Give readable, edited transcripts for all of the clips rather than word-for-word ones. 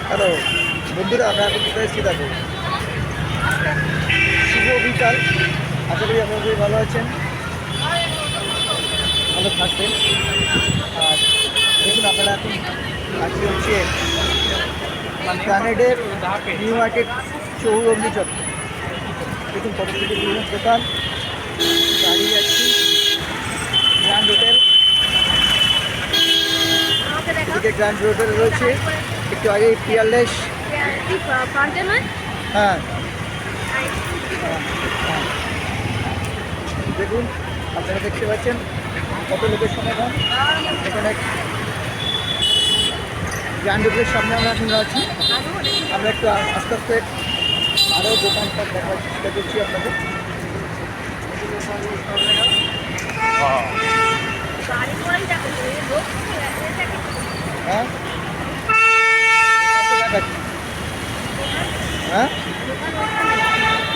Hello বন্ধুরা, আমরা এখন কোথায় এসেছি দেখো। শুভ বিকাল, আশা করি আপনারা খুবই ভালো আছেন, ভালো থাকবেন। আর দেখুন আপনারা এখন আজকে হচ্ছে গ্রানেডের নিউ মার্কেট চৌরঙ্গি চত্বর। দেখুন কত থেকে বিভিন্ন দোকান দাঁড়িয়ে যাচ্ছি। গ্র্যান্ড হোটেল, এদিকে গ্র্যান্ড হোটেল রয়েছে, একটু আগে পিয়ারলেস। হ্যাঁ, দেখুন আপনারা দেখতে পাচ্ছেন কত লোকের সমাগম এখানে। গ্র্যান্ড হোটেলের সামনে আমরা এখন আছি। আমরা একটু আস্তে আস্তে আরও দোকানপাট দেখার চেষ্টা করছি আপনাদের। হ্যাঁ দেখাচ্ছি, হ্যাঁ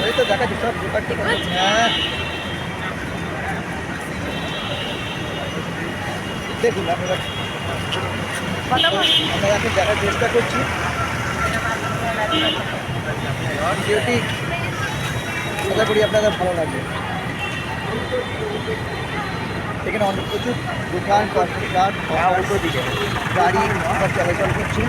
ওই তো দেখাচ্ছি সব দোকান। হ্যাঁ দেখুন আপনারা, আমরা এখন দেখার চেষ্টা করছি। ভিডিওটি আশা করি আপনাদের ভালো লাগবে। এখানে অনেক প্রচুর দোকান, কনস্ট্রাকশন, উল্টো দিকে গাড়ি সব চলাচল করছে।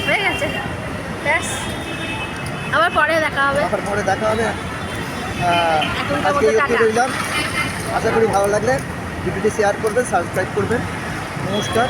হয়ে গেছে, ব্যাস আবার পরে দেখা হবে। আজকে এই অবধি রইলাম। আশা করি ভালো লাগলে ভিডিওটি শেয়ার করবেন, সাবস্ক্রাইব করবেন। নমস্কার।